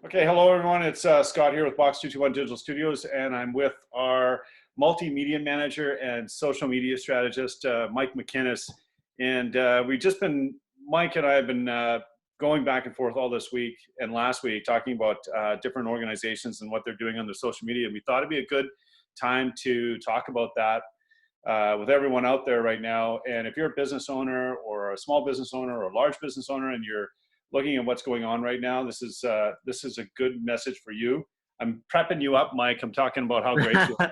Okay, hello everyone. It's Scott here with Box 221 Digital Studios, and I'm with our multimedia manager and social media strategist, Mike McInnes. And Mike and I have been going back and forth all this week and last week talking about different organizations and what they're doing on their social media. And we thought it'd be a good time to talk about that with everyone out there right now. And if you're a business owner or a small business owner or a large business owner and you're looking at what's going on right now, this is a good message for you. I'm prepping you up, Mike. I'm talking about how great you are.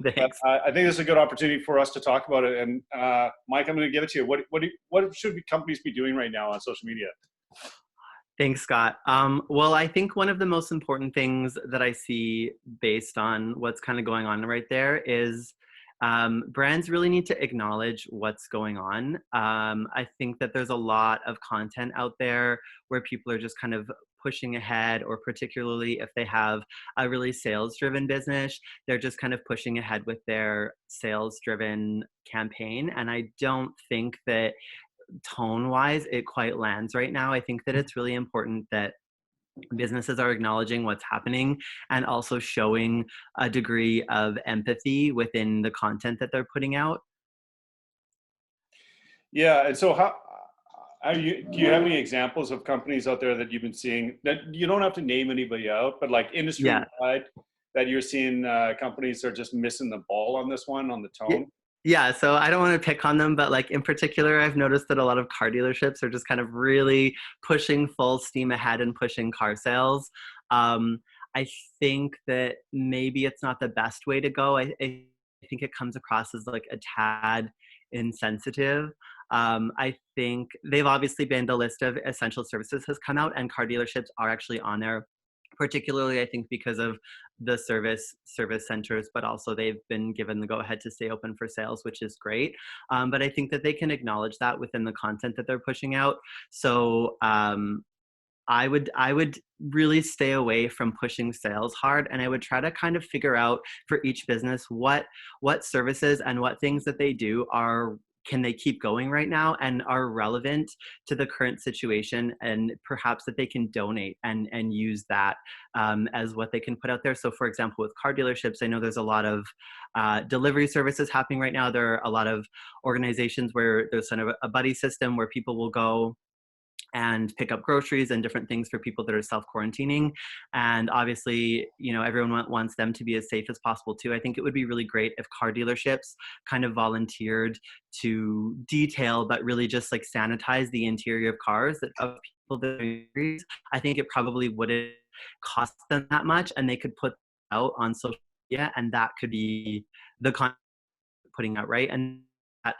But Thanks. I think this is a good opportunity for us to talk about it. And Mike, I'm going to give it to you. What should companies be doing right now on social media? Thanks, Scott. Well, I think one of the most important things that I see based on what's kind of going on right there is brands really need to acknowledge what's going on. I think that there's a lot of content out there where people are just kind of pushing ahead, or particularly if they have a really sales-driven business, they're just kind of pushing ahead with their sales-driven campaign. And I don't think that tone-wise it quite lands right now. I think that it's really important that businesses are acknowledging what's happening and also showing a degree of empathy within the content that they're putting out. Yeah, and so do you have any examples of companies out there that you've been seeing, that you don't have to name anybody out, but like Yeah. industry-wide, that you're seeing companies are just missing the ball on this one, on the Yeah. tone? Yeah, so I don't want to pick on them, but like in particular, I've noticed that a lot of car dealerships are just kind of really pushing full steam ahead and pushing car sales. Um, I think that maybe it's not the best way to go. I think it comes across as like a tad insensitive. I think they've obviously been, the list of essential services has come out, and car dealerships are actually on there, particularly I think because of the service centers, but also they've been given the go ahead to stay open for sales, which is great. But I think that they can acknowledge that within the content that they're pushing out. So I would really stay away from pushing sales hard, and I would try to kind of figure out for each business what services and what things that they do are, can they keep going right now and are relevant to the current situation, and perhaps that they can donate and use that as what they can put out there. So for example, with car dealerships, I know there's a lot of delivery services happening right now. There are a lot of organizations where there's kind of a buddy system where people will go and pick up groceries and different things for people that are self-quarantining. And obviously, you know, everyone wants them to be as safe as possible too. I think it would be really great if car dealerships kind of volunteered to detail, but really just like sanitize the interior of cars that of people that are, I think it probably wouldn't cost them that much, and they could put out on social media, and that could be the content putting out, right? And that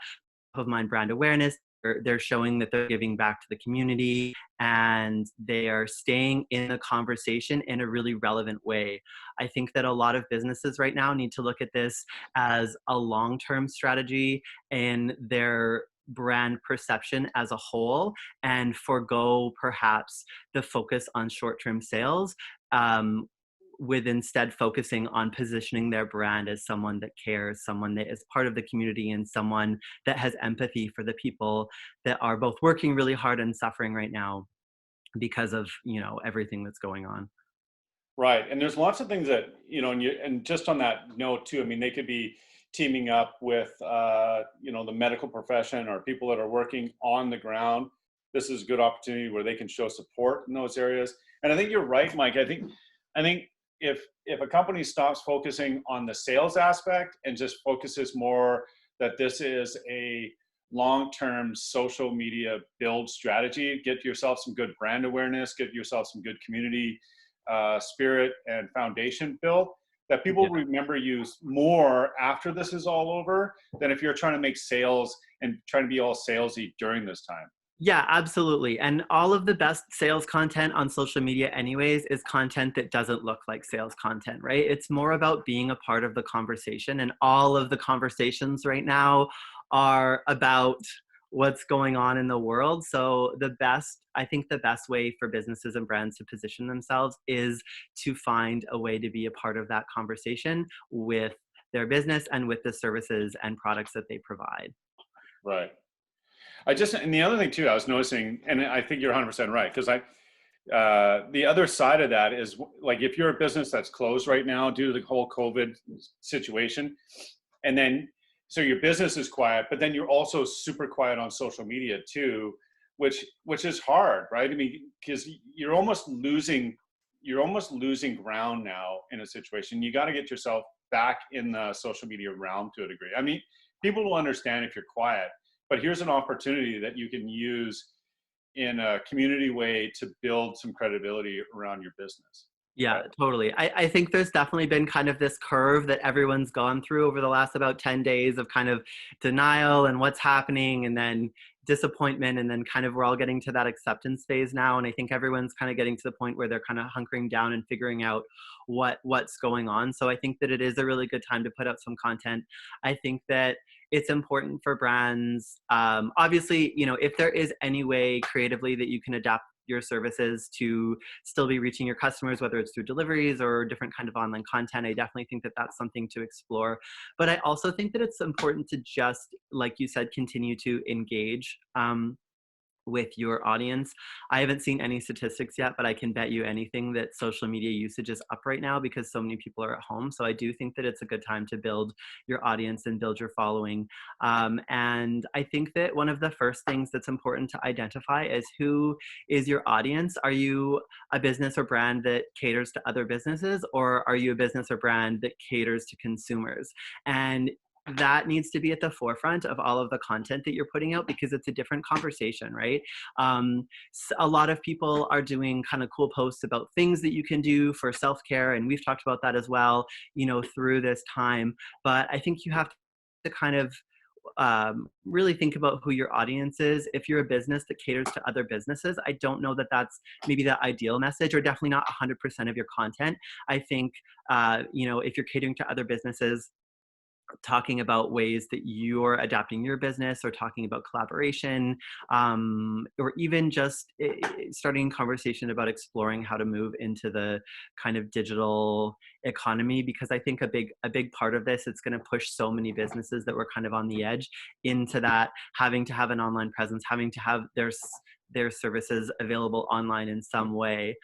top of mind brand awareness, they're showing that they're giving back to the community, and they are staying in the conversation in a really relevant way. I think that a lot of businesses right now need to look at this as a long-term strategy in their brand perception as a whole, and forego perhaps the focus on short-term sales, with instead focusing on positioning their brand as someone that cares, someone that is part of the community, and someone that has empathy for the people that are both working really hard and suffering right now because of, you know, everything that's going on. Right, and there's lots of things that, you know, and just on that note too, I mean, they could be teaming up with, you know, the medical profession or people that are working on the ground. This is a good opportunity where they can show support in those areas. And I think you're right, Mike. I think if a company stops focusing on the sales aspect and just focuses more that this is a long-term social media build strategy, get yourself some good brand awareness, get yourself some good community spirit and foundation built, that people Yeah. remember you more after this is all over than if you're trying to make sales and trying to be all salesy during this time. Yeah, absolutely. And all of the best sales content on social media anyways is content that doesn't look like sales content, right? It's more about being a part of the conversation, and all of the conversations right now are about what's going on in the world. So I think the best way for businesses and brands to position themselves is to find a way to be a part of that conversation with their business and with the services and products that they provide. Right. And the other thing too, I was noticing, and I think you're 100% right, because The other side of that is like if you're a business that's closed right now due to the whole COVID situation, and then so your business is quiet, but then you're also super quiet on social media too, which is hard, right? I mean, because you're almost losing ground now in a situation. You got to get yourself back in the social media realm to a degree. I mean, people will understand if you're quiet, but here's an opportunity that you can use in a community way to build some credibility around your business. Yeah, totally. I think there's definitely been kind of this curve that everyone's gone through over the last about 10 days of kind of denial and what's happening, and then disappointment, and then kind of we're all getting to that acceptance phase now. And I think everyone's kind of getting to the point where they're kind of hunkering down and figuring out what's going on. So I think that it is a really good time to put out some content. I think that it's important for brands. Obviously, you know, if there is any way creatively that you can adapt your services to still be reaching your customers, whether it's through deliveries or different kind of online content, I definitely think that that's something to explore. But I also think that it's important to just, like you said, continue to engage with your audience. I haven't seen any statistics yet, but I can bet you anything that social media usage is up right now because so many people are at home. So I do think that it's a good time to build your audience and build your following. And I think that one of the first things that's important to identify is who is your audience. Are you a business or brand that caters to other businesses, or are you a business or brand that caters to consumers? And that needs to be at the forefront of all of the content that you're putting out, because it's a different conversation, right? A lot of people are doing kind of cool posts about things that you can do for self-care, and we've talked about that as well, you know, through this time. But I think you have to kind of really think about who your audience is. If you're a business that caters to other businesses, I don't know that that's maybe the ideal message, or definitely not 100% of your content. I think, you know, if you're catering to other businesses, talking about ways that you're adapting your business, or talking about collaboration, or even just starting a conversation about exploring how to move into the kind of digital economy. Because I think a big part of this, it's going to push so many businesses that were kind of on the edge into that, having to have an online presence, having to have their services available online in some way,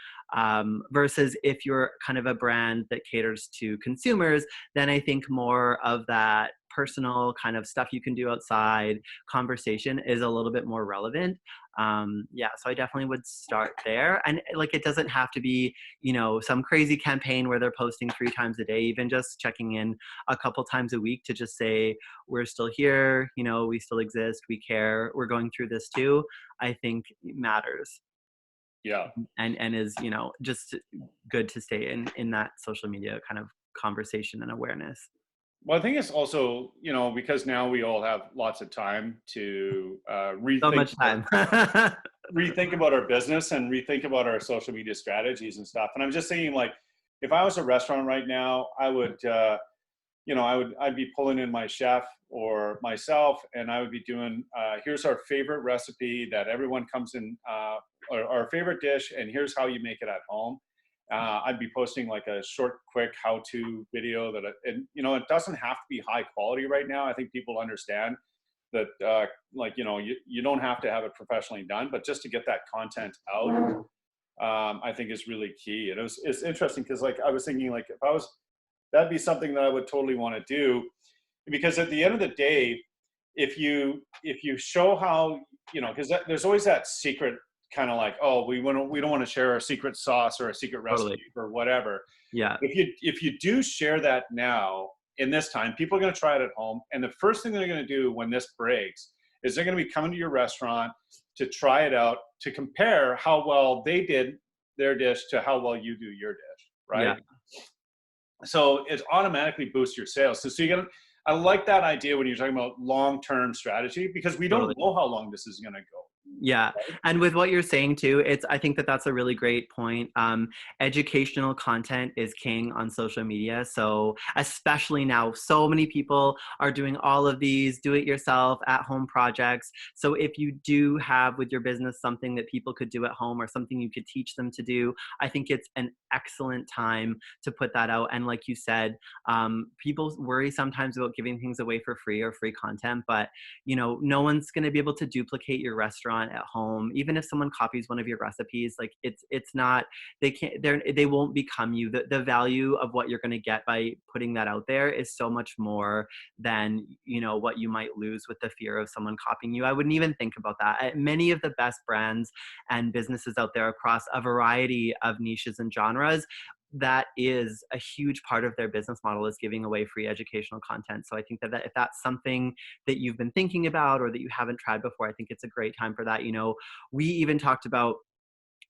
versus if you're kind of a brand that caters to consumers, then I think more of that personal kind of stuff you can do outside conversation is a little bit more relevant. Yeah, so I definitely would start there. And like, it doesn't have to be, you know, some crazy campaign where they're posting 3 times a day. Even just checking in a couple times a week to just say, we're still here, you know, we still exist, we care, we're going through this too, I think matters. Yeah. And is, you know, just good to stay in that social media kind of conversation and awareness. Well, I think it's also, you know, because now we all have lots of time to So much time. rethink about our business and rethink about our social media strategies and stuff. And I'm just thinking, like, if I was a restaurant right now, I would, you know, I'd be pulling in my chef or myself, and I would be doing, here's our favorite recipe that everyone comes in, or our favorite dish, and here's how you make it at home. I'd be posting like a short, quick how-to video and you know, it doesn't have to be high quality right now. I think people understand that, like, you know, you don't have to have it professionally done, but just to get that content out, I think is really key. And it's interesting because, like, I was thinking, like, that'd be something that I would totally want to do, because at the end of the day, if you show how, you know, because there's always that secret kind of like, oh, we don't want to share our secret sauce or a secret recipe Totally. or whatever. Yeah. If you do share that now in this time, people are going to try it at home, and the first thing they're going to do when this breaks is they're going to be coming to your restaurant to try it out, to compare how well they did their dish to how well you do your dish, right? Yeah. So it automatically boosts your sales. So I like that idea when you're talking about long-term strategy, because we don't Totally. know how long this is going to go. Yeah. And with what you're saying too, I think that that's a really great point. Educational content is king on social media. So especially now, so many people are doing all of these do-it-yourself at-home projects. So if you do have with your business something that people could do at home, or something you could teach them to do, I think it's an excellent time to put that out. And like you said, people worry sometimes about giving things away for free or free content, but you know, no one's going to be able to duplicate your restaurant restaurant at home, even if someone copies one of your recipes, like it's not, they won't become you. The value of what you're going to get by putting that out there is so much more than, you know, what you might lose with the fear of someone copying you. I wouldn't even think about that. Many of the best brands and businesses out there across a variety of niches and genres, that is a huge part of their business model, is giving away free educational content. So I think that if that's something that you've been thinking about or that you haven't tried before, I think it's a great time for that. You know, we even talked about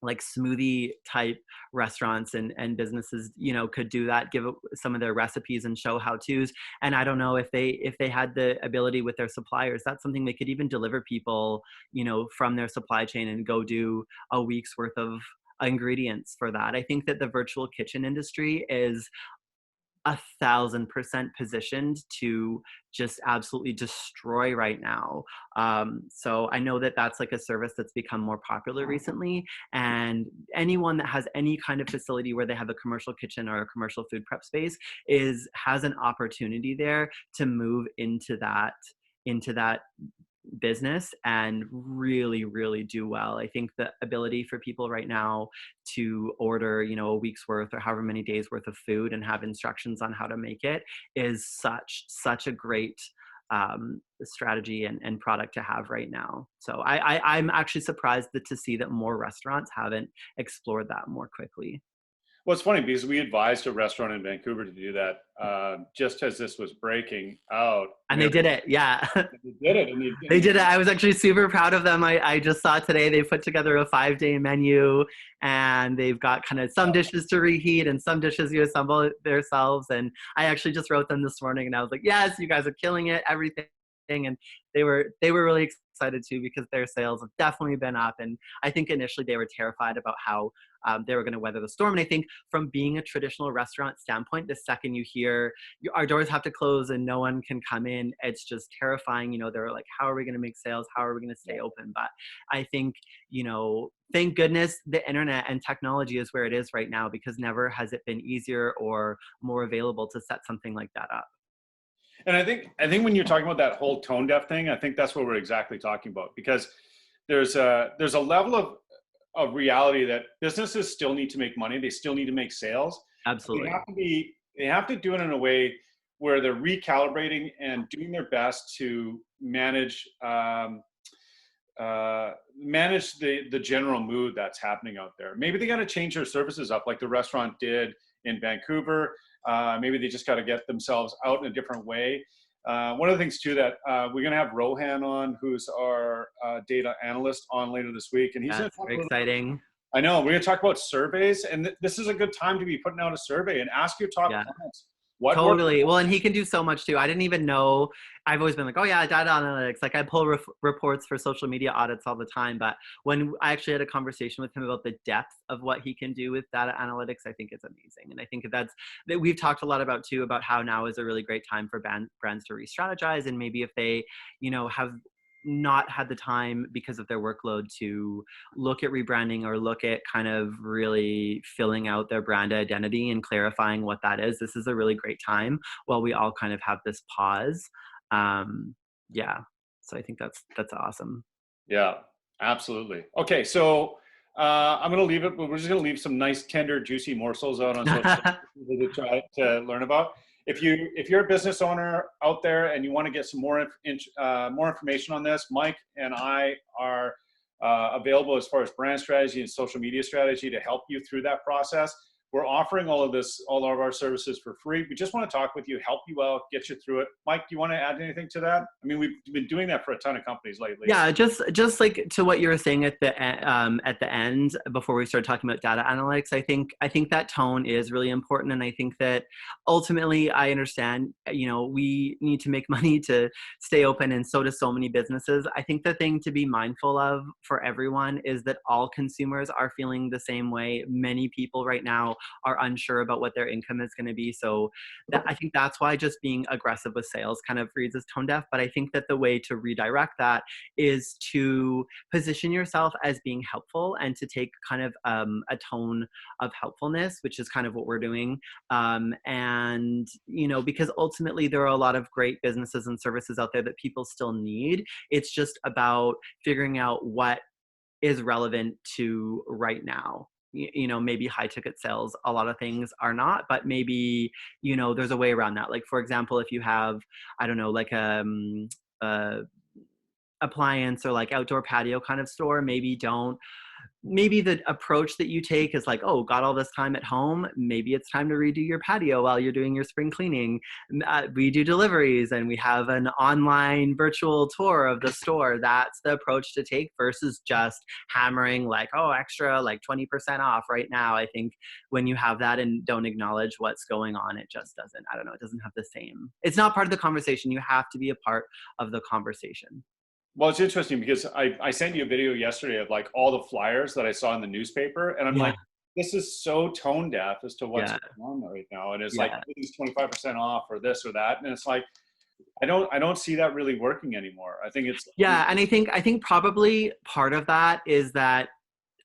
like smoothie type restaurants and businesses, you know, could do that, give some of their recipes and show how to's. And I don't know if they had the ability with their suppliers, that's something they could even deliver people, you know, from their supply chain and go do a week's worth of ingredients for that. I think that the virtual kitchen industry is 1,000% positioned to just absolutely destroy right now. So I know that that's like a service that's become more popular recently, and anyone that has any kind of facility where they have a commercial kitchen or a commercial food prep space has an opportunity there to move into that business and really, really do well. I think the ability for people right now to order, you know, a week's worth or however many days worth of food and have instructions on how to make it is such a great strategy and product to have right now. So I'm actually surprised to see that more restaurants haven't explored that more quickly. Well, it's funny because we advised a restaurant in Vancouver to do that just as this was breaking out. And they did it, yeah. They did it. And they did it. I was actually super proud of them. I just saw today they put together a 5-day menu, and they've got kind of some dishes to reheat and some dishes you assemble themselves. And I actually just wrote them this morning, and I was like, yes, you guys are killing it, everything. And they were really excited too, because their sales have definitely been up. And I think initially they were terrified about how they were going to weather the storm. And I think from being a traditional restaurant standpoint, the second you hear our doors have to close and no one can come in, it's just terrifying. You know, they're like, how are we going to make sales? How are we going to stay open? But I think, you know, thank goodness the internet and technology is where it is right now, because never has it been easier or more available to set something like that up. And I think when you're talking about that whole tone deaf thing, I think that's what we're exactly talking about, because there's a level of reality that businesses still need to make money. They still need to make sales. Absolutely. They have to do it in a way where they're recalibrating and doing their best to manage the general mood that's happening out there. Maybe they got to change their services up like the restaurant did in Vancouver. Maybe they just got to get themselves out in a different way. One of the things too that we're going to have Rohan on, who's our data analyst, on later this week, and he's That's very exciting. I know we're going to talk about surveys, and this is a good time to be putting out a survey and ask your top clients. Totally. Well, and he can do so much too. I didn't even know. I've always been like, oh yeah, data analytics. Like I pull reports for social media audits all the time. But when I actually had a conversation with him about the depth of what he can do with data analytics, I think it's amazing. And I think that we've talked a lot about too, about how now is a really great time for brands to re-strategize. And maybe if they, you know, have not had the time because of their workload to look at rebranding or look at kind of really filling out their brand identity and clarifying what that is, this is a really great time while we all kind of have this pause. Yeah. So I think that's awesome. Yeah, absolutely. Okay. So I'm going to leave it, but we're just going to leave some nice, tender, juicy morsels out on social media to try to learn about. If you're a business owner out there and you want to get some more information on this, Mike and I are available as far as brand strategy and social media strategy to help you through that process. We're offering all of our services for free. We just want to talk with you, help you out, get you through it. Mike, do you want to add anything to that? I mean, we've been doing that for a ton of companies lately. Yeah, just like to what you were saying at the end before we started talking about data analytics, I think that tone is really important, and I think that ultimately I understand, you know, we need to make money to stay open, and so do so many businesses. I think the thing to be mindful of for everyone is that all consumers are feeling the same way. Many people right now are unsure about what their income is going to be. So that, I think that's why just being aggressive with sales kind of reads as tone deaf. But I think that the way to redirect that is to position yourself as being helpful and to take kind of a tone of helpfulness, which is kind of what we're doing. And, you know, because ultimately there are a lot of great businesses and services out there that people still need. It's just about figuring out what is relevant to right now. You know, maybe high ticket sales, a lot of things are not, but maybe, you know, there's a way around that. Like, for example, if you have, I don't know, like a appliance or like outdoor patio kind of store, maybe the approach that you take is like, oh, got all this time at home, maybe it's time to redo your patio while you're doing your spring cleaning. We do deliveries and we have an online virtual tour of the store. That's the approach to take versus just hammering like, oh, extra like 20% off right now. I think when you have that and don't acknowledge what's going on, it just doesn't, I don't know, it doesn't have the same, it's not part of the conversation. You have to be a part of the conversation. Well, it's interesting because I sent you a video yesterday of like all the flyers that I saw in the newspaper, and I'm Yeah. like, this is so tone deaf as to what's Yeah. going on right now. And it's like Yeah. everything's 25% off or this or that. And it's like, I don't see that really working anymore. I think it's Yeah, and I think probably part of that is that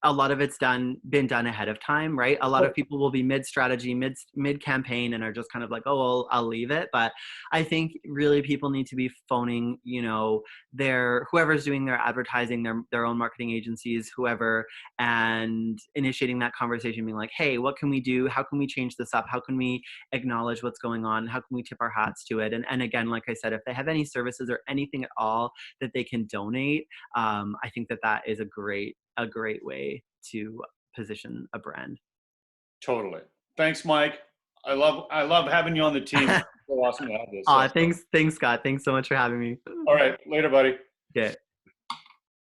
a lot of it's been done ahead of time, right? A lot of people will be mid strategy, mid campaign, and are just kind of like, oh, well, I'll leave it. But I think really people need to be phoning, you know, their whoever's doing their advertising, their own marketing agencies, whoever, and initiating that conversation, being like, hey, what can we do? How can we change this up? How can we acknowledge what's going on? How can we tip our hats to it? And again, like I said, if they have any services or anything at all that they can donate, I think that is a great way to position a brand. totally. Thanks, Mike. I love having you on the team. It's so awesome to have this. Aw, thanks, Scott. Thanks so much for having me. All right, later, buddy. Okay.